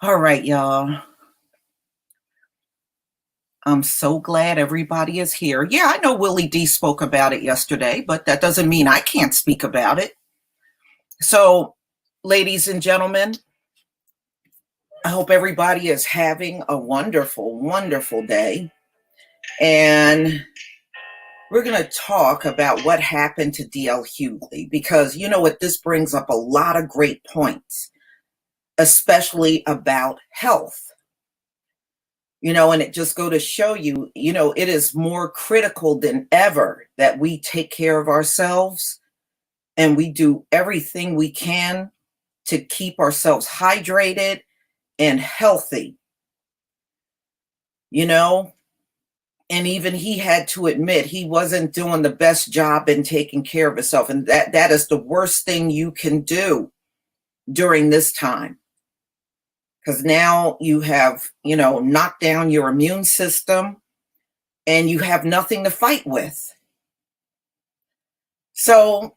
All right, y'all. I'm so glad everybody is here. Yeah, I know Willie D spoke about it yesterday, but that doesn't mean I can't speak about it. So, ladies and gentlemen, I hope everybody is having a wonderful, wonderful day. And we're going to talk about what happened to D.L. Hughley because you know what? This brings up a lot of great points, especially about health. And it just go to show you, it is more critical than ever that we take care of ourselves and we do everything we can to keep ourselves hydrated and healthy, you know? And even he had to admit he wasn't doing the best job in taking care of himself. And that is the worst thing you can do during this time. Because now you have, knocked down your immune system and you have nothing to fight with. So,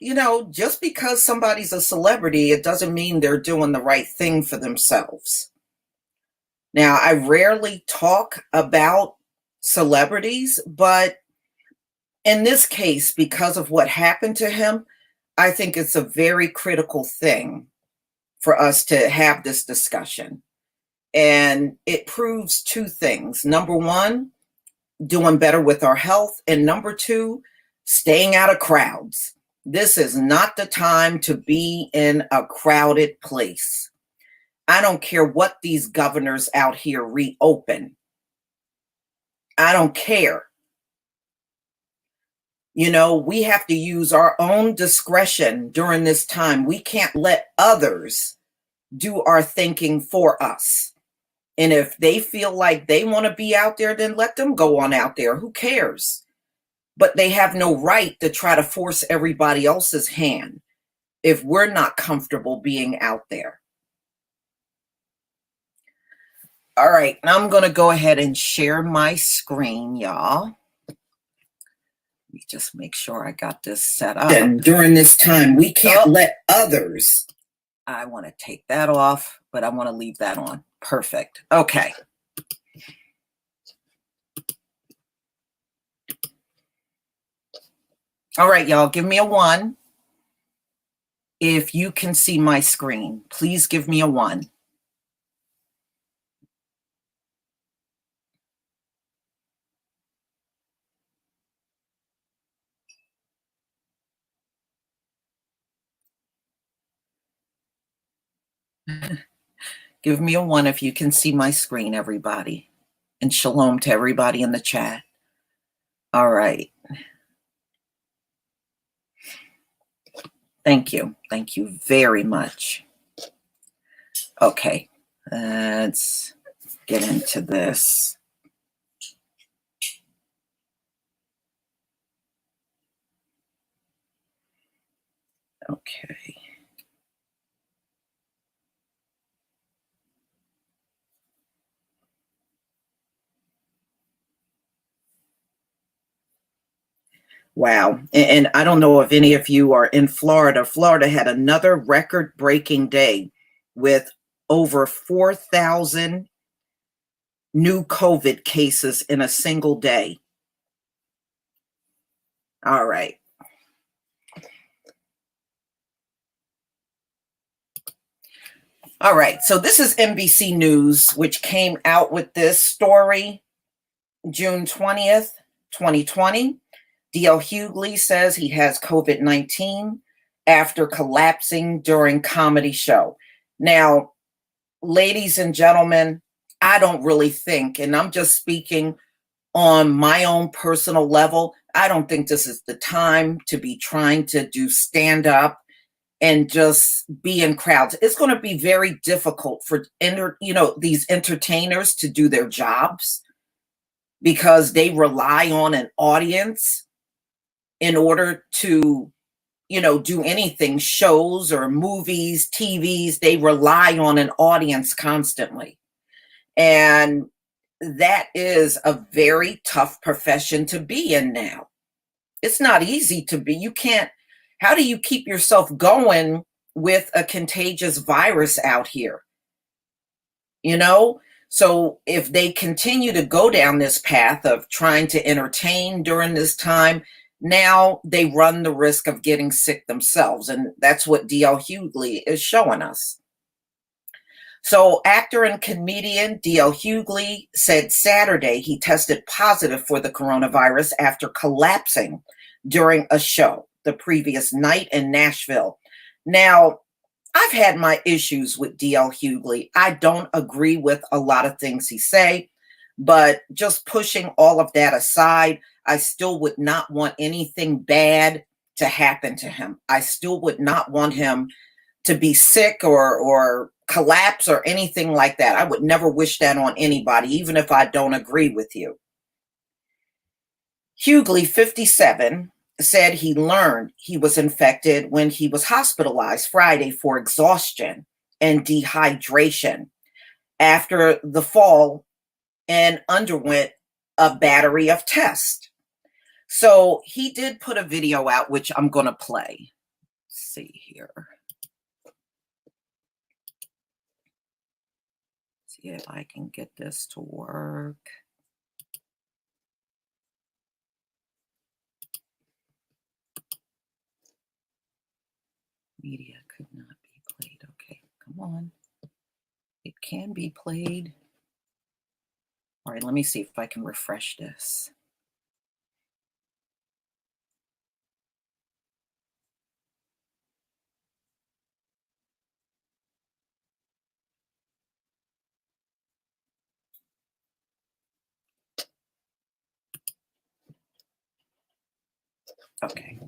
just because somebody's a celebrity, it doesn't mean they're doing the right thing for themselves. Now, I rarely talk about celebrities, but in this case, because of what happened to him, I think it's a very critical thing for us to have this discussion. And it proves two things. Number one, doing better with our health. And number two, staying out of crowds. This is not the time to be in a crowded place. I don't care what these governors out here reopen. I don't care. We have to use our own discretion during this time. We can't let others do our thinking for us. And if they feel like they want to be out there, then let them go on out there. Who cares? But they have no right to try to force everybody else's hand if we're not comfortable being out there. All right, now I'm going to go ahead and share my screen, y'all. Let me just make sure I got this set up. And during this time, we can't let others. I want to take that off, but I want to leave that on. Perfect. Okay. All right, y'all, give me a 1. If you can see my screen, please give me a 1. Give me a 1 if you can see my screen, everybody. And shalom to everybody in the chat. All right. Thank you. Thank you very much. Okay, let's get into this. Okay. Wow. And I don't know if any of you are in Florida. Florida had another record-breaking day with over 4,000 new COVID cases in a single day. All right. All right. So this is NBC News, which came out with this story June 20th, 2020. D.L. Hughley says he has COVID-19 after collapsing during comedy show. Now, ladies and gentlemen, I don't really think, and I'm just speaking on my own personal level, I don't think this is the time to be trying to do stand-up and just be in crowds. It's going to be very difficult for these entertainers to do their jobs because they rely on an audience in order to, do anything, shows or movies, TVs, they rely on an audience constantly. And that is a very tough profession to be in now. It's not easy to be. How do you keep yourself going with a contagious virus out here? you know? So if they continue to go down this path of trying to entertain during this time, now they run the risk of getting sick themselves. And that's what D.L. Hughley is showing us. So actor and comedian D.L. Hughley said Saturday he tested positive for the coronavirus after collapsing during a show the previous night in Nashville. Now, I've had my issues with D.L. Hughley. I don't agree with a lot of things he say, but just pushing all of that aside, I still would not want anything bad to happen to him. I still would not want him to be sick or collapse or anything like that. I would never wish that on anybody, even if I don't agree with you. Hughley, 57, said he learned he was infected when he was hospitalized Friday for exhaustion and dehydration after the fall and underwent a battery of tests. So he did put a video out, which I'm going to play. Let's see here. See if I can get this to work. Media could not be played. Okay, come on. It can be played. All right, let me see if I can refresh this. Okay.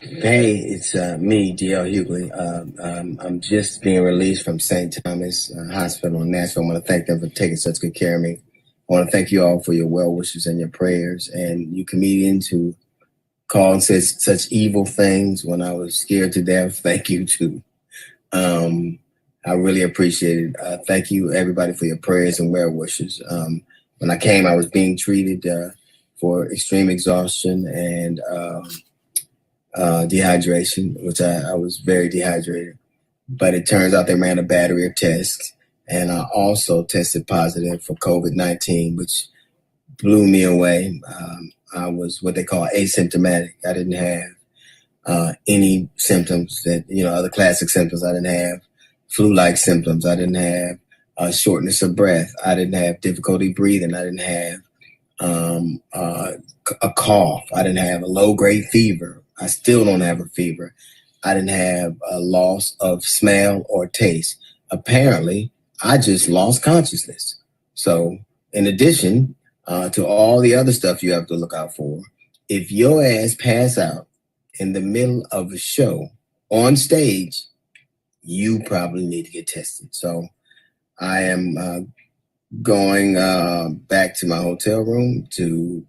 Hey, it's me, D.L. Hughley. I'm just being released from St. Thomas Hospital in Nashville. I want to thank them for taking such good care of me. I want to thank you all for your well wishes and your prayers, and you comedians who call and said such evil things when I was scared to death. Thank you too. I really appreciate it. Thank you, everybody, for your prayers and well wishes. When I came, I was being treated for extreme exhaustion and dehydration, which I was very dehydrated. But it turns out they ran a battery of tests. And I also tested positive for COVID-19, which blew me away. I was what they call asymptomatic. I didn't have any symptoms that, other classic symptoms. I didn't have flu-like symptoms. I didn't have shortness of breath. I didn't have difficulty breathing. I didn't have a cough. I didn't have a low-grade fever. I still don't have a fever. I didn't have a loss of smell or taste. Apparently, I just lost consciousness. So in addition to all the other stuff you have to look out for, if your ass pass out in the middle of a show on stage, you probably need to get tested. So I am going back to my hotel room to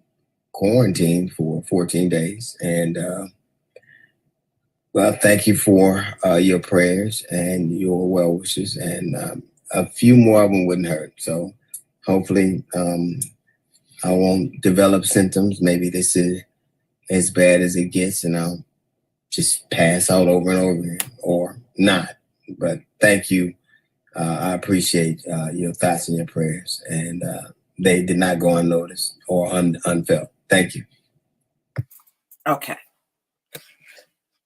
quarantine for 14 days. And well, thank you for your prayers and your well wishes, and a few more of them wouldn't hurt. So hopefully I won't develop symptoms. Maybe this is as bad as it gets and I'll just pass out over and over again, or not. But thank you. I appreciate your thoughts and your prayers, and they did not go unnoticed or unfelt. Thank you. Okay.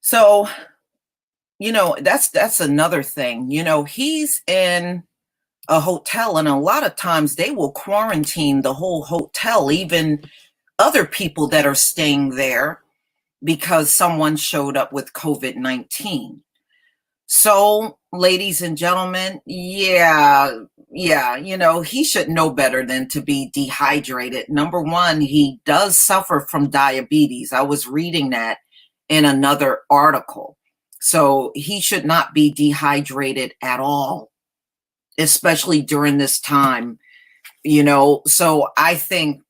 So, that's another thing. He's in a hotel, and a lot of times they will quarantine the whole hotel, even other people that are staying there, because someone showed up with COVID-19. So, ladies and gentlemen, yeah, he should know better than to be dehydrated. Number one, he does suffer from diabetes. I was reading that in another article. So he should not be dehydrated at all, especially during this time, So I think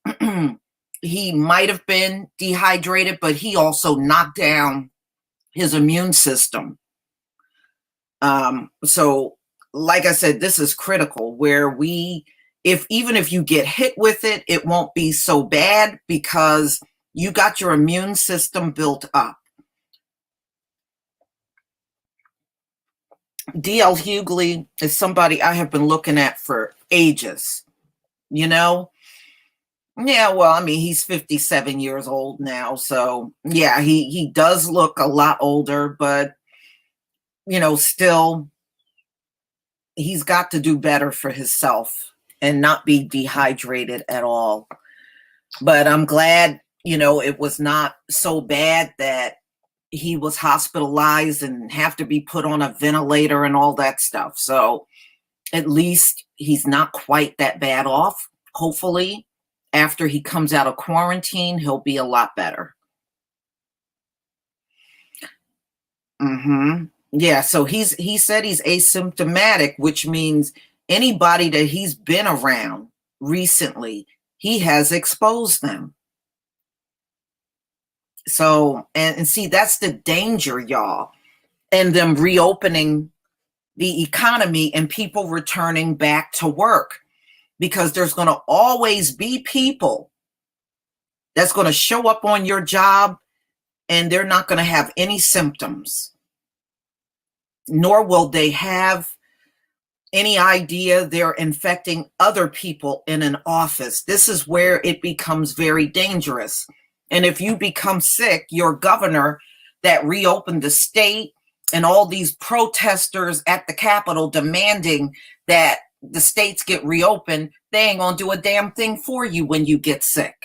he might have been dehydrated, but he also knocked down his immune system. So like I said, this is critical where even if you get hit with it, it won't be so bad because you got your immune system built up. DL Hughley is somebody I have been looking at for ages, you know? Yeah, well, I mean, he's 57 years old now, so yeah, he does look a lot older, but still he's got to do better for himself and not be dehydrated at all. But I'm glad, it was not so bad that he was hospitalized and have to be put on a ventilator and all that stuff. So at least he's not quite that bad off. Hopefully, after he comes out of quarantine, he'll be a lot better. Yeah, so he said he's asymptomatic, which means anybody that he's been around recently, he has exposed them. So, and see, that's the danger, y'all, and them reopening the economy and people returning back to work, because there's going to always be people that's going to show up on your job and they're not going to have any symptoms, nor will they have any idea they're infecting other people in an office. This is where it becomes very dangerous. And if you become sick, your governor that reopened the state and all these protesters at the Capitol demanding that the states get reopened, they ain't gonna do a damn thing for you when you get sick,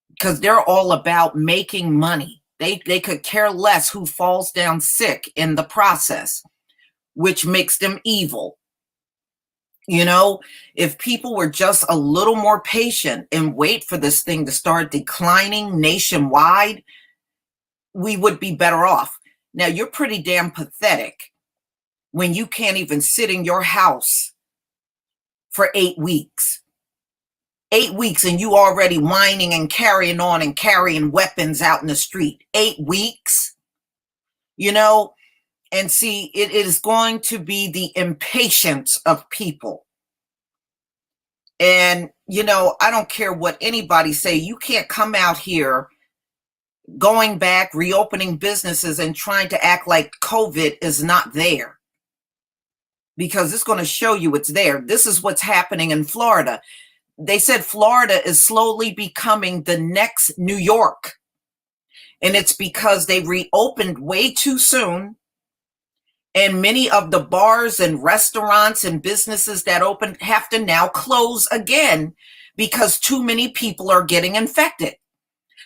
because they're all about making money. They could care less who falls down sick in the process, which makes them evil. If people were just a little more patient and wait for this thing to start declining nationwide, we would be better off. Now, you're pretty damn pathetic when you can't even sit in your house for 8 weeks. 8 weeks and you already whining and carrying on and carrying weapons out in the street. 8 weeks, and see, it is going to be the impatience of people. And, I don't care what anybody say. You can't come out here going back, reopening businesses and trying to act like COVID is not there, because it's going to show you it's there. This is what's happening in Florida. They said Florida is slowly becoming the next New York. And it's because they reopened way too soon. And many of the bars and restaurants and businesses that opened have to now close again because too many people are getting infected.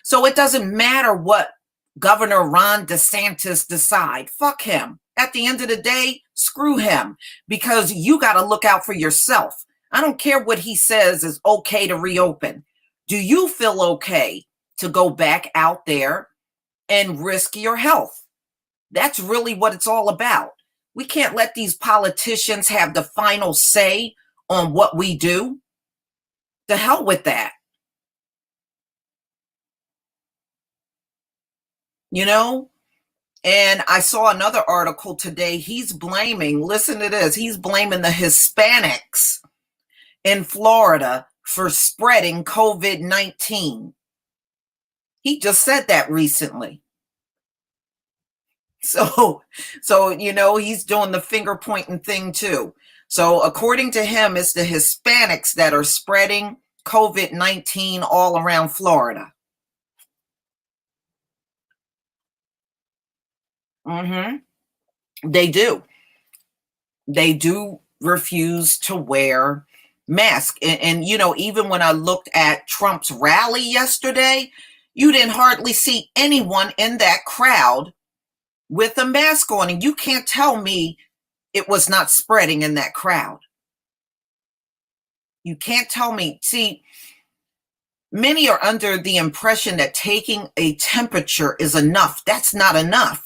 So it doesn't matter what Governor Ron DeSantis decide. Fuck him. At the end of the day, screw him, because you got to look out for yourself. I don't care what he says is okay to reopen. Do you feel okay to go back out there and risk your health? That's really what it's all about. We can't let these politicians have the final say on what we do. The hell with that. And I saw another article today. He's blaming, listen to this, he's blaming the Hispanics in Florida for spreading COVID-19. He just said that recently. So, he's doing the finger pointing thing too. So according to him, it's the Hispanics that are spreading COVID-19 all around Florida. They do. They do refuse to wear masks. And even when I looked at Trump's rally yesterday, you didn't hardly see anyone in that crowd with a mask on. And you can't tell me it was not spreading in that crowd. You can't tell me. See, many are under the impression that taking a temperature is enough. That's not enough.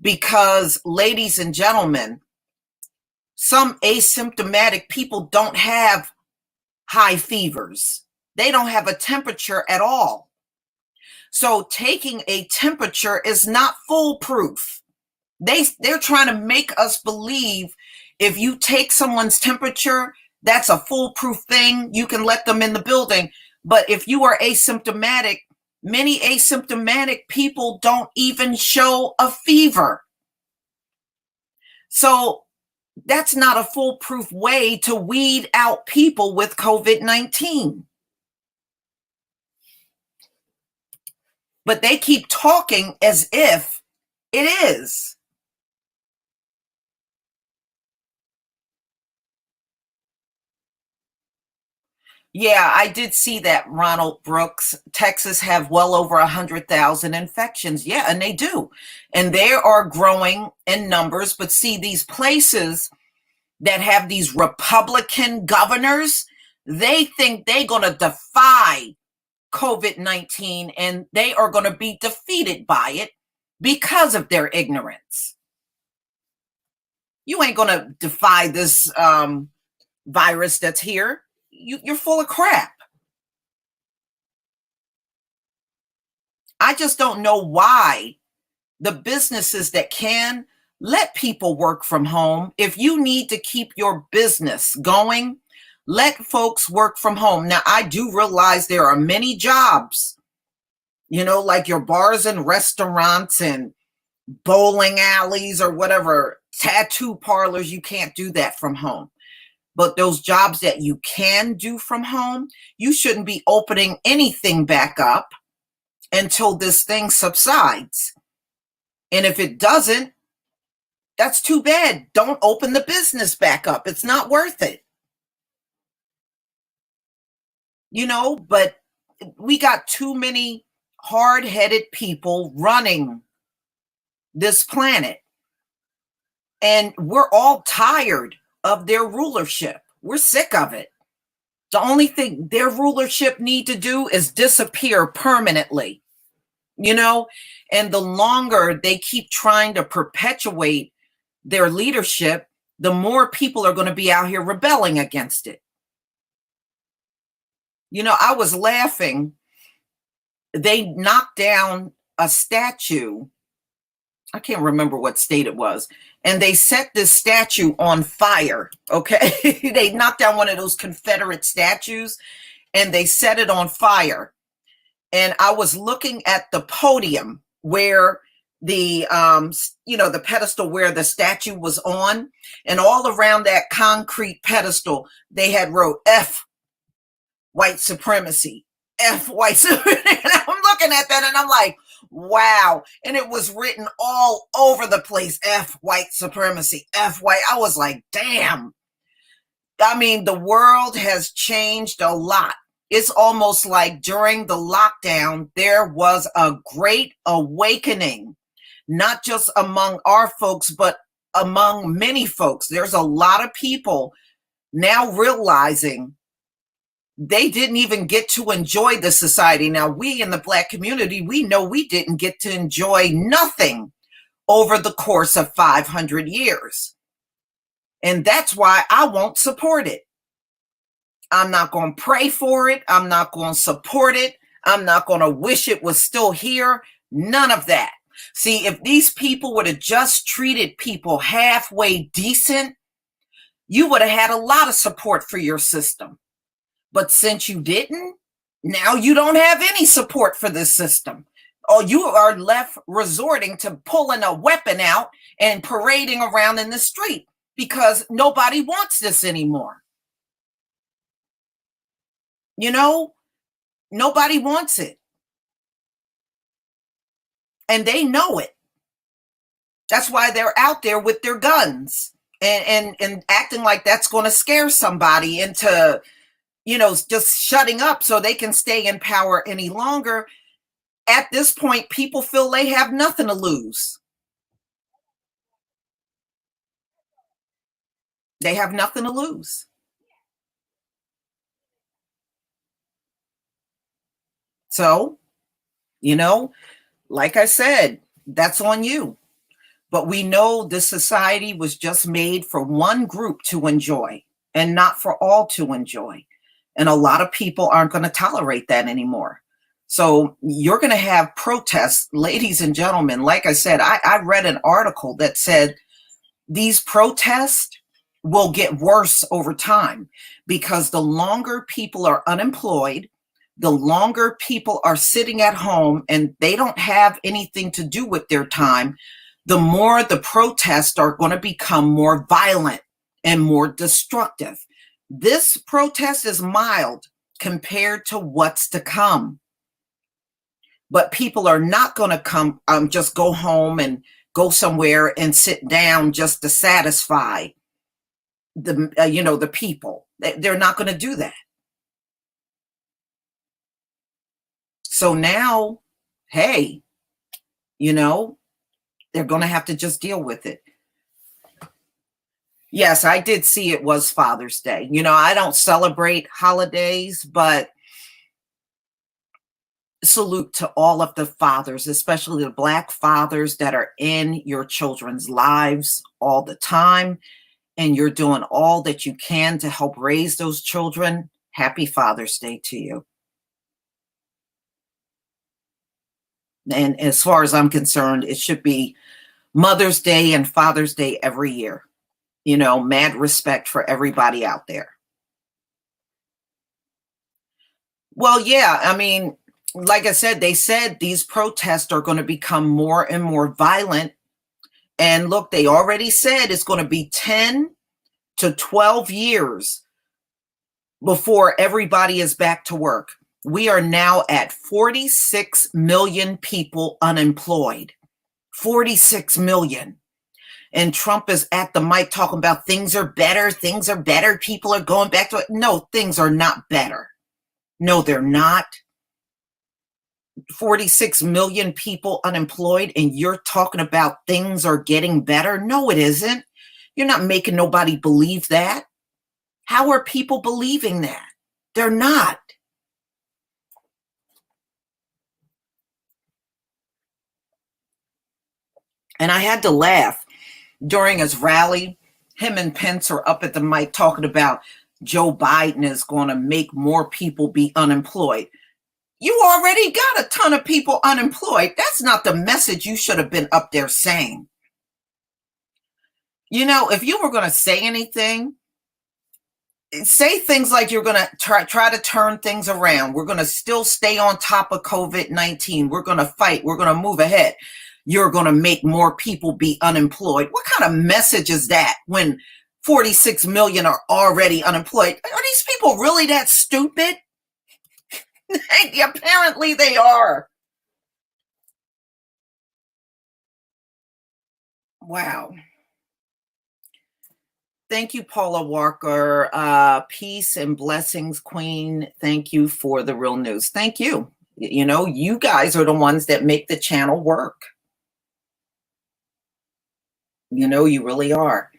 Because, ladies and gentlemen, some asymptomatic people don't have high fevers. They don't have a temperature at all. So taking a temperature is not foolproof. They're trying to make us believe if you take someone's temperature, that's a foolproof thing. You can let them in the building. But if you are asymptomatic, many asymptomatic people don't even show a fever. So that's not a foolproof way to weed out people with COVID-19. But they keep talking as if it is. Yeah, I did see that, Ronald Brooks. Texas have well over 100,000 infections. Yeah, and they do. And they are growing in numbers. But see, these places that have these Republican governors, they think they're going to defy COVID-19 and they are going to be defeated by it because of their ignorance. You ain't going to defy this virus that's here. You're full of crap. I just don't know why the businesses that can let people work from home, if you need to keep your business going, let folks work from home. Now, I do realize there are many jobs, like your bars and restaurants and bowling alleys or whatever, tattoo parlors, you can't do that from home. But those jobs that you can do from home, you shouldn't be opening anything back up until this thing subsides. And if it doesn't, that's too bad. Don't open the business back up. It's not worth it. But we got too many hard-headed people running this planet. And we're all tired of their rulership. We're sick of it. The only thing their rulership need to do is disappear permanently, and the longer they keep trying to perpetuate their leadership, the more people are going to be out here rebelling against it. I was laughing. They knocked down a statue. I can't remember what state it was. And they set this statue on fire, okay? They knocked down one of those Confederate statues and they set it on fire. And I was looking at the podium where the pedestal where the statue was on, and all around that concrete pedestal, they had wrote F, white supremacy, F, white supremacy. And I'm looking at that and I'm like, wow. And it was written all over the place, F, white supremacy, F, white. I was like, damn. I mean, the world has changed a lot. It's almost like during the lockdown, there was a great awakening, not just among our folks, but among many folks. There's a lot of people now realizing they didn't even get to enjoy the society. Now, we in the Black community, we know we didn't get to enjoy nothing over the course of 500 years. And that's why I won't support it. I'm not going to pray for it. I'm not going to support it. I'm not going to wish it was still here. None of that. See, if these people would have just treated people halfway decent, you would have had a lot of support for your system. But since you didn't, now you don't have any support for this system. Or you are left resorting to pulling a weapon out and parading around in the street because nobody wants this anymore. Nobody wants it. And they know it. That's why they're out there with their guns and acting like that's going to scare somebody into, just shutting up so they can stay in power any longer. At this point, people feel they have nothing to lose. They have nothing to lose. So, like I said, that's on you. But we know this society was just made for one group to enjoy and not for all to enjoy. And a lot of people aren't going to tolerate that anymore. So you're going to have protests, ladies and gentlemen. Like I said, I read an article that said these protests will get worse over time because the longer people are unemployed, the longer people are sitting at home and they don't have anything to do with their time, the more the protests are going to become more violent and more destructive. This protest is mild compared to what's to come. But people are not going to come, just go home and go somewhere and sit down just to satisfy the people. They're not going to do that. So now, hey, they're going to have to just deal with it. Yes, I did see it was Father's Day. I don't celebrate holidays, but salute to all of the fathers, especially the Black fathers that are in your children's lives all the time. And you're doing all that you can to help raise those children. Happy Father's Day to you. And as far as I'm concerned, it should be Mother's Day and Father's Day every year. Mad respect for everybody out there. Well, yeah, I mean, like I said, they said these protests are going to become more and more violent. And look, they already said it's going to be 10 to 12 years before everybody is back to work. We are now at 46 million people unemployed. 46 million. And Trump is at the mic talking about things are better, people are going back to it. No, things are not better. No, they're not. 46 million people unemployed, and you're talking about things are getting better? No, it isn't. You're not making nobody believe that. How are people believing that? They're not. And I had to laugh during his rally. Him and Pence are up at the mic talking about Joe Biden is going to make more people be unemployed. You already got a ton of people unemployed. That's not the message you should have been up there saying. If you were going to say anything, say things like you're going to try to turn things around. We're going to still stay on top of COVID-19. We're going to fight. We're going to move ahead. You're going to make more people be unemployed. What kind of message is that when 46 million are already unemployed? Are these people really that stupid? Apparently they are. Wow. Thank you, Paula Walker. Peace and blessings, Queen. Thank you for the real news. Thank you. You guys are the ones that make the channel work. You really are.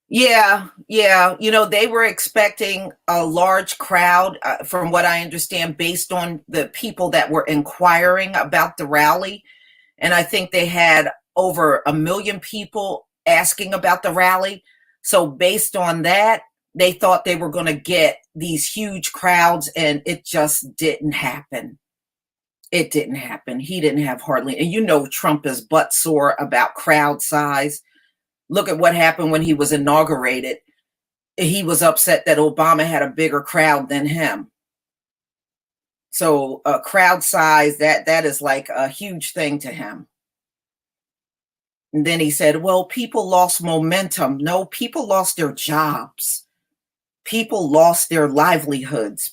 Yeah. They were expecting a large crowd, from what I understand, based on the people that were inquiring about the rally. And I think they had over 1 million people asking about the rally. So based on that, they thought they were going to get these huge crowds, and it just didn't happen. It didn't happen. He didn't have hardly, and Trump is butt sore about crowd size. Look at what happened when he was inaugurated. He was upset that Obama had a bigger crowd than him. So crowd size, that is like a huge thing to him. And then he said, well, people lost momentum. No, people lost their jobs. People lost their livelihoods.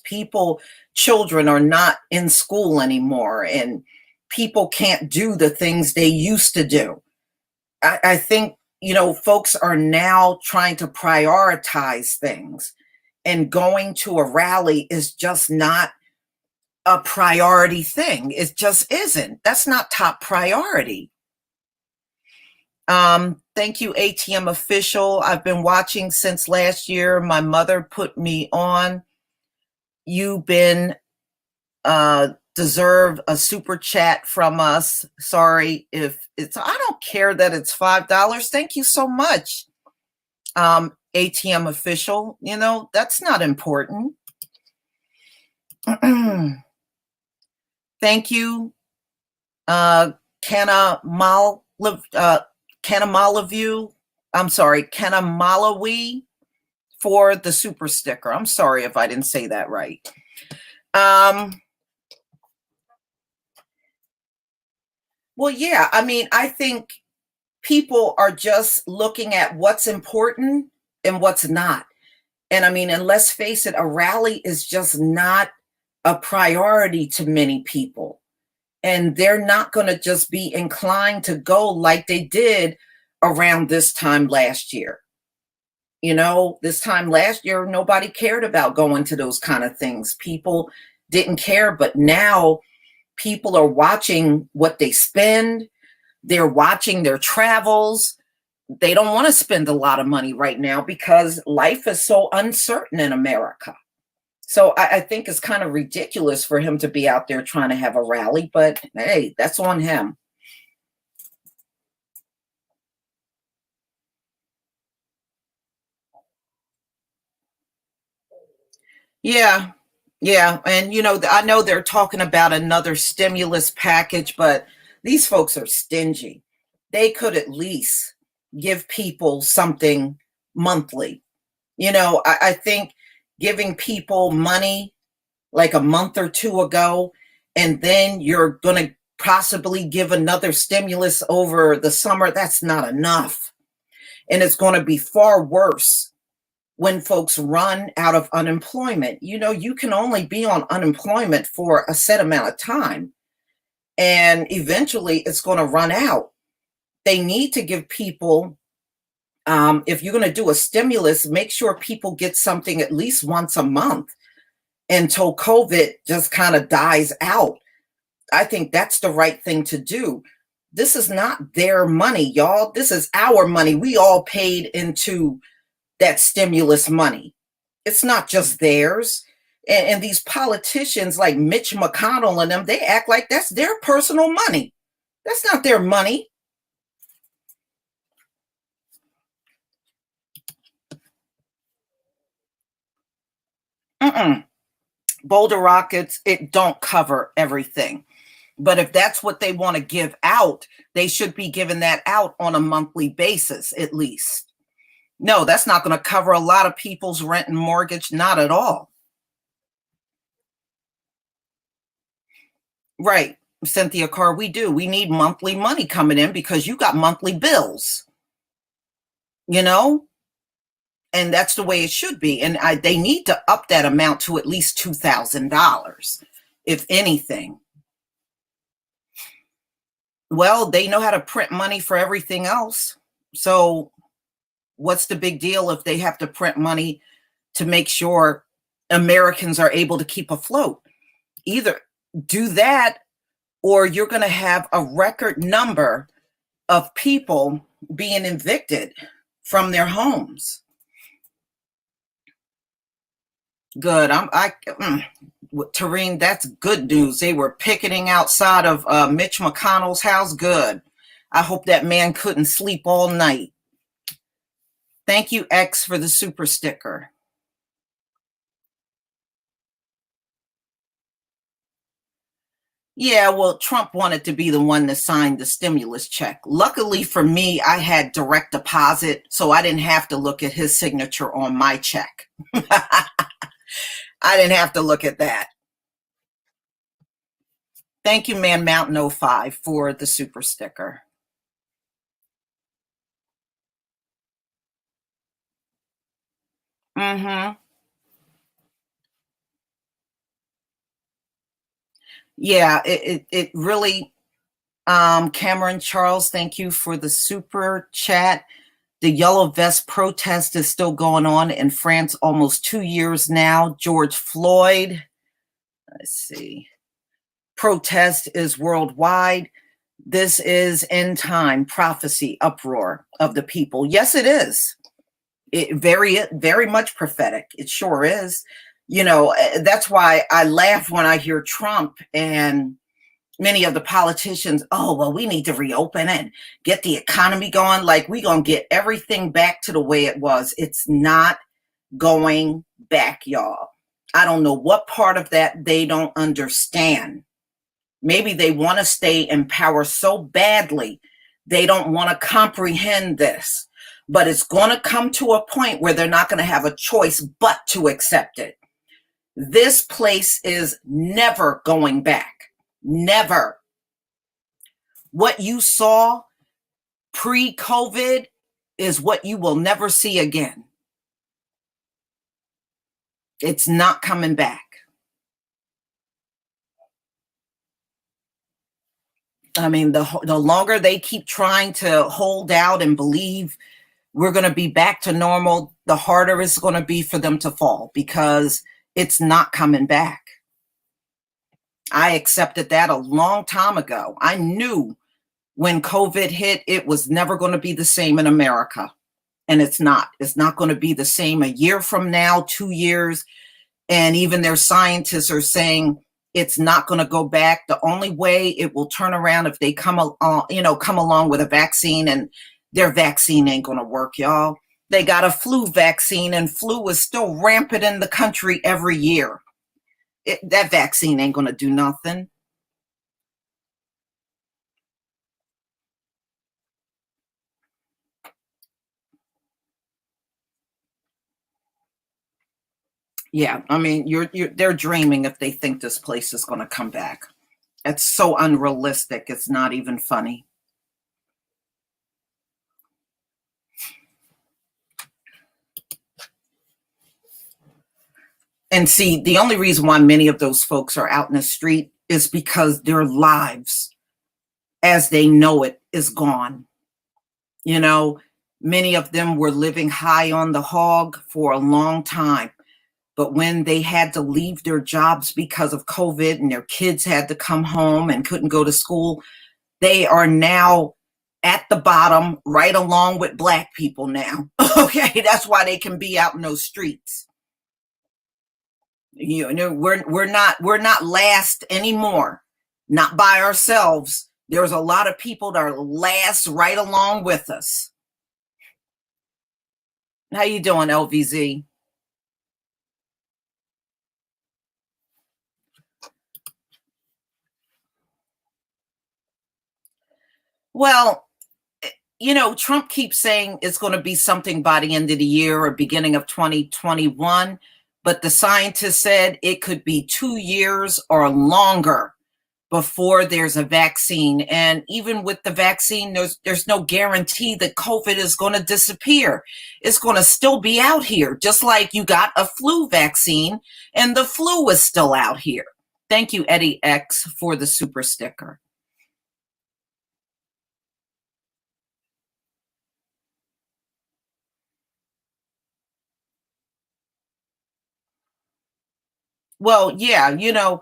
Children are not in school anymore, and people can't do the things they used to do. I think, folks are now trying to prioritize things, and going to a rally is just not a priority thing. It just isn't. That's not top priority. Thank you, ATM official. I've been watching since last year. My mother put me on. You've been deserve a super chat from us. Sorry if I don't care that it's $5. Thank you so much. ATM official, that's not important. Thank you. Kanamalawi for the super sticker. I'm sorry if I didn't say that right. Um, well, yeah, I mean, I think people are just looking at what's important and what's not. And I mean, and let's face it, a rally is just not a priority to many people. And they're not going to just be inclined to go like they did around this time last year. You know, this time last year, nobody cared about going to those kind of things. People didn't care, but now people are watching what they spend. They're watching their travels. They don't want to spend a lot of money right now because life is so uncertain in America. So I think it's kind of ridiculous for him to be out there trying to have a rally, but hey, that's on him. Yeah. Yeah. And, you know, I know they're talking about another stimulus package, but these folks are stingy. They could at least give people something monthly. You know, I think giving people money like a month or two ago, and then you're going to possibly give another stimulus over the summer, that's not enough. And it's going to be far worse when folks run out of unemployment. You know, you can only be on unemployment for a set amount of time, and eventually it's going to run out. They need to give people, if you're going to do a stimulus, make sure people get something at least once a month until COVID just kind of dies out. I think that's the right thing to do. This is not their money, y'all. This is our money. We all paid into that stimulus money. It's not just theirs. And these politicians like Mitch McConnell and them, they act like that's their personal money. That's not their money. Mm-mm. Boulder Rockets, it don't cover everything. But if that's what they want to give out, they should be giving that out on a monthly basis at least. No, that's not going to cover a lot of people's rent and mortgage, not at all. Right, Cynthia Carr, we do. We need monthly money coming in because you got monthly bills, you know? And that's the way it should be. And they need to up that amount to at least $2,000, if anything. Well, they know how to print money for everything else. So what's the big deal if they have to print money to make sure Americans are able to keep afloat? Either do that or you're going to have a record number of people being evicted from their homes. Good. Tareen, that's good news. They were picketing outside of Mitch McConnell's house. Good. I hope that man couldn't sleep all night. Thank you, X, for the super sticker. Yeah, well, Trump wanted to be the one to sign the stimulus check. Luckily for me, I had direct deposit, so I didn't have to look at his signature on my check. I didn't have to look at that. Thank you, Man Mountain 05, for the super sticker. Mm-hmm. Yeah, it really, Cameron Charles, thank you for the super chat. The yellow vest protest is still going on in France almost 2 years now. George Floyd, let's see, protest is worldwide. This is end time prophecy, uproar of the people. Yes, it is. It very much prophetic. It sure is. You know, that's why I laugh when I hear Trump and many of the politicians, oh, well, we need to reopen and get the economy going. Like, we're going to get everything back to the way it was. It's not going back, y'all. I don't know what part of that they don't understand. Maybe they want to stay in power so badly, they don't want to comprehend this. But it's going to come to a point where they're not going to have a choice but to accept it. This place is never going back. Never. What you saw pre-COVID is what you will never see again. It's not coming back. I mean, the longer they keep trying to hold out and believe we're going to be back to normal, the harder it's going to be for them to fall, because it's not coming back. I accepted that a long time ago. I knew when COVID hit, it was never going to be the same in America. And it's not. It's not going to be the same a year from now, 2 years. And even their scientists are saying it's not going to go back. The only way it will turn around if they come along with a vaccine, and their vaccine ain't going to work, y'all. They got a flu vaccine, and flu is still rampant in the country every year. That vaccine ain't going to do nothing. Yeah, I mean, they're dreaming if they think this place is going to come back. It's so unrealistic. It's not even funny. And see, the only reason why many of those folks are out in the street is because their lives, as they know it, is gone. You know, many of them were living high on the hog for a long time. But when they had to leave their jobs because of COVID, and their kids had to come home and couldn't go to school, they are now at the bottom, right along with Black people now. Okay, that's why they can be out in those streets. You know, we're not last anymore, not by ourselves. There's a lot of people that are last right along with us. How you doing, LVZ? Well, you know, Trump keeps saying it's going to be something by the end of the year or beginning of 2021, but the scientists said it could be 2 years or longer before there's a vaccine. And even with the vaccine, there's no guarantee that COVID is going to disappear. It's going to still be out here, just like you got a flu vaccine and the flu is still out here. Thank you, Eddie X, for the super sticker. Well, yeah, you know,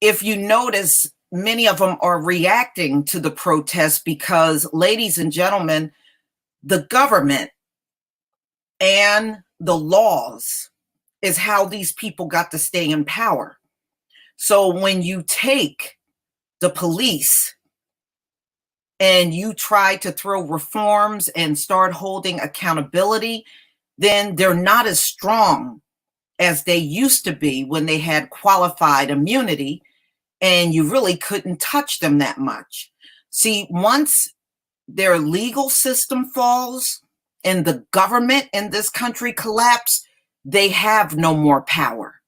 if you notice, many of them are reacting to the protests because, ladies and gentlemen, the government and the laws is how these people got to stay in power. So when you take the police and you try to throw reforms and start holding accountability, then they're not as strong as they used to be when they had qualified immunity, and you really couldn't touch them that much. See, once their legal system falls and the government in this country collapse, they have no more power.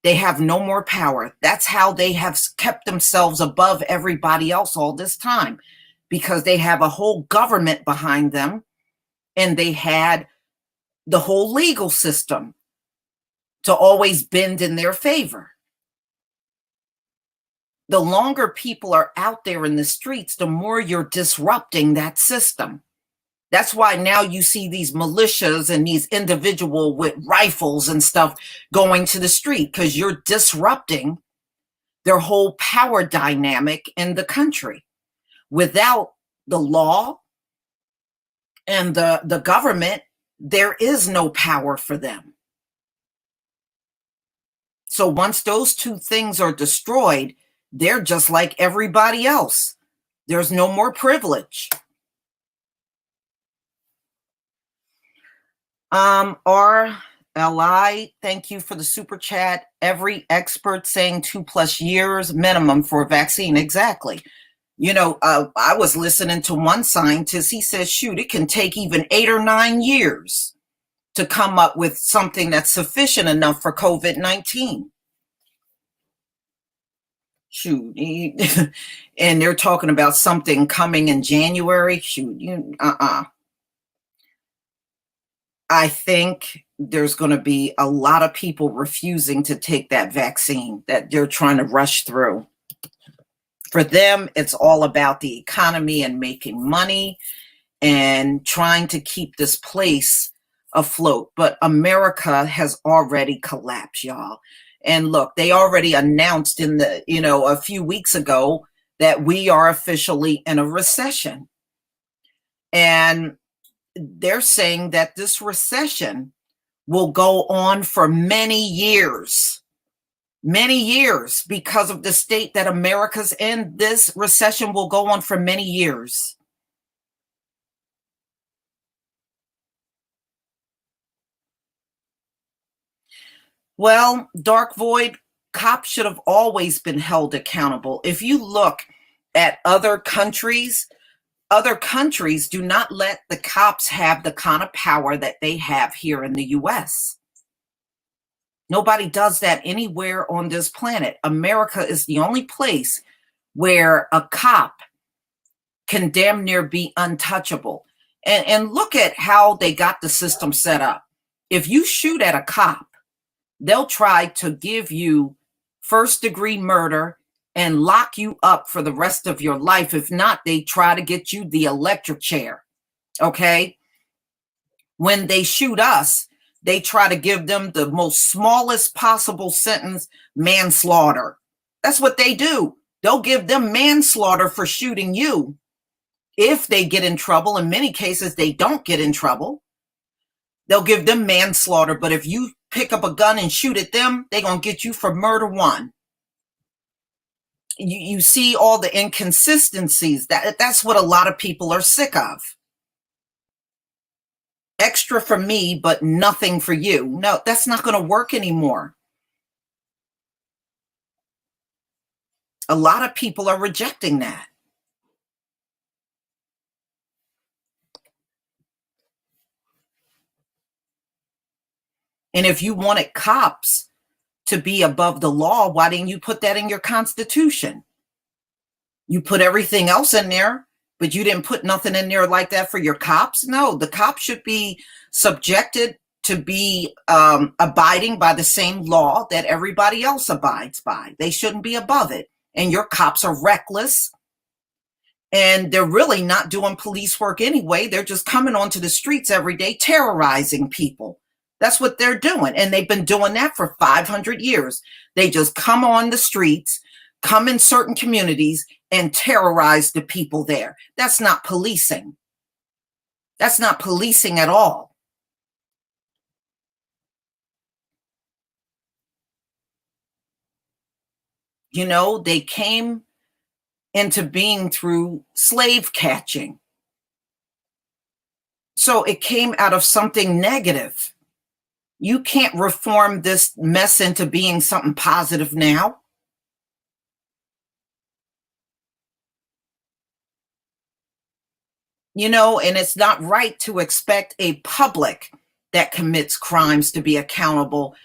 They have no more power. That's how they have kept themselves above everybody else all this time, because they have a whole government behind them, and they had the whole legal system to always bend in their favor. The longer people are out there in the streets, the more you're disrupting that system. That's why now you see these militias and these individuals with rifles and stuff going to the street, because you're disrupting their whole power dynamic in the country. Without the law and the government, there is no power for them. So once those two things are destroyed, they're just like everybody else. There's no more privilege. RLI, thank you for the super chat. Every expert saying 2+ years minimum for a vaccine. Exactly. You know, I was listening to one scientist. He says, shoot, it can take even 8 or 9 years to come up with something that's sufficient enough for COVID-19. Shoot, and they're talking about something coming in January. Shoot, I think there's going to be a lot of people refusing to take that vaccine that they're trying to rush through. For them, it's all about the economy and making money and trying to keep this place afloat. But America has already collapsed, y'all. And look, they already announced a few weeks ago that we are officially in a recession. And they're saying that this recession will go on for many years, because of the state that America's in. This recession will go on for many years. Well, Dark Void, cops should have always been held accountable. If you look at other countries do not let the cops have the kind of power that they have here in the US. Nobody does that anywhere on this planet. America is the only place where a cop can damn near be untouchable. And look at how they got the system set up. If you shoot at a cop, they'll try to give you first-degree murder and lock you up for the rest of your life. If not, they try to get you the electric chair, okay? When they shoot us, they try to give them the most smallest possible sentence, manslaughter. That's what they do. They'll give them manslaughter for shooting you if they get in trouble. In many cases, they don't get in trouble. They'll give them manslaughter, but if you pick up a gun and shoot at them, they're going to get you for murder one. You see all the inconsistencies. That's what a lot of people are sick of. Extra for me, but nothing for you. No, that's not going to work anymore. A lot of people are rejecting that. And if you wanted cops to be above the law, why didn't you put that in your Constitution? You put everything else in there, but you didn't put nothing in there like that for your cops? No, the cops should be subjected to be abiding by the same law that everybody else abides by. They shouldn't be above it. And your cops are reckless. And they're really not doing police work anyway. They're just coming onto the streets every day, terrorizing people. That's what they're doing. And they've been doing that for 500 years. They just come on the streets, come in certain communities, and terrorize the people there. That's not policing. That's not policing at all. You know, they came into being through slave catching. So it came out of something negative. You can't reform this mess into being something positive now. You know, and it's not right to expect a public that commits crimes to be accountable,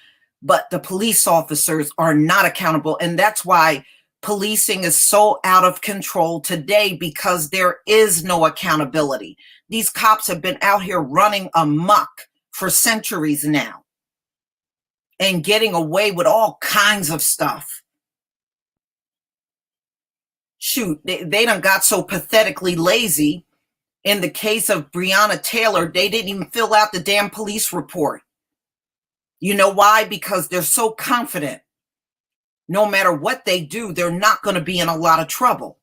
but the police officers are not accountable. And that's why policing is so out of control today, because there is no accountability. These cops have been out here running amok for centuries now and getting away with all kinds of stuff. Shoot, they done got so pathetically lazy. In the case of Breonna Taylor, they didn't even fill out the damn police report. You know why? Because they're so confident. No matter what they do, they're not going to be in a lot of trouble.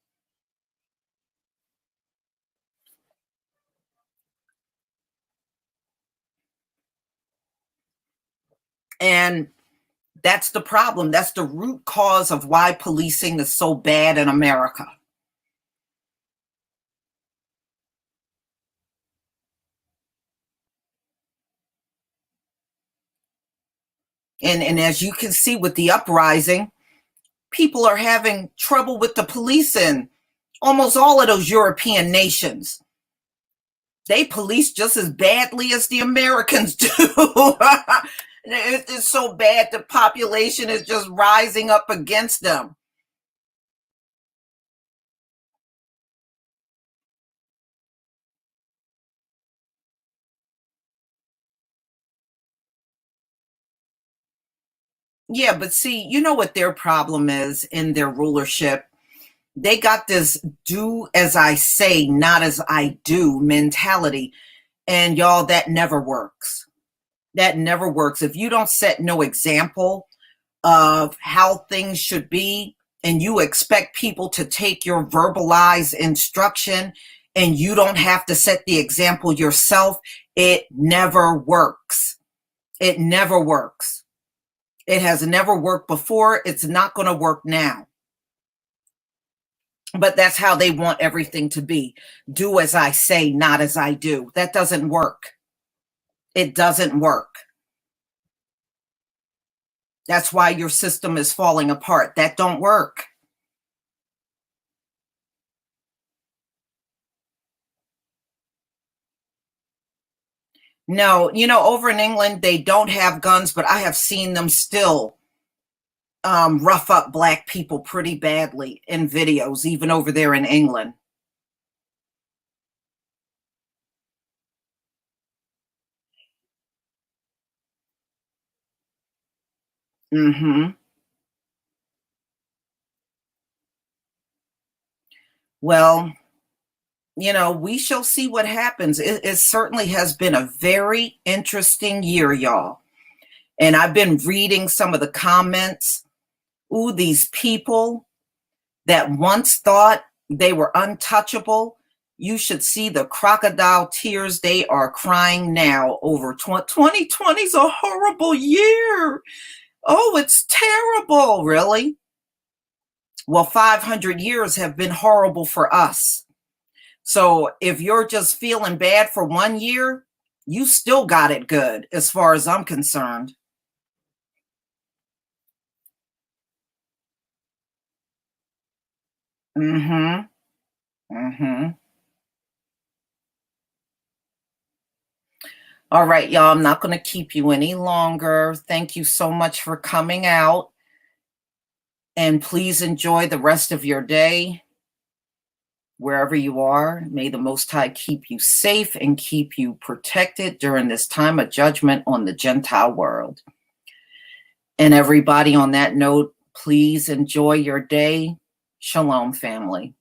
And that's the problem. That's the root cause of why policing is so bad in America. And as you can see with the uprising, people are having trouble with the police in almost all of those European nations. They police just as badly as the Americans do. It's so bad the population is just rising up against them. Yeah, but see, you know what their problem is in their rulership? They got this do as I say, not as I do mentality. And y'all, that never works. That never works. If you don't set no example of how things should be, and you expect people to take your verbalized instruction and you don't have to set the example yourself, it never works. It never works. It has never worked before. It's not going to work now. But that's how they want everything to be. Do as I say, not as I do. That doesn't work. It doesn't work. That's why your system is falling apart. That don't work. No, over in England, they don't have guns, but I have seen them still rough up Black people pretty badly in videos, even over there in England. Mm-hmm. Well, we shall see what happens. It certainly has been a very interesting year, y'all. And I've been reading some of the comments. Ooh, these people that once thought they were untouchable, you should see the crocodile tears they are crying now over 2020 is a horrible year. Oh, it's terrible. Really? Well, 500 years have been horrible for us. So if you're just feeling bad for 1 year, you still got it good as far as I'm concerned. Mm-hmm. Mm-hmm. All right, y'all, I'm not going to keep you any longer. Thank you so much for coming out. And please enjoy the rest of your day. Wherever you are, may the Most High keep you safe and keep you protected during this time of judgment on the Gentile world. And everybody, on that note, please enjoy your day. Shalom, family.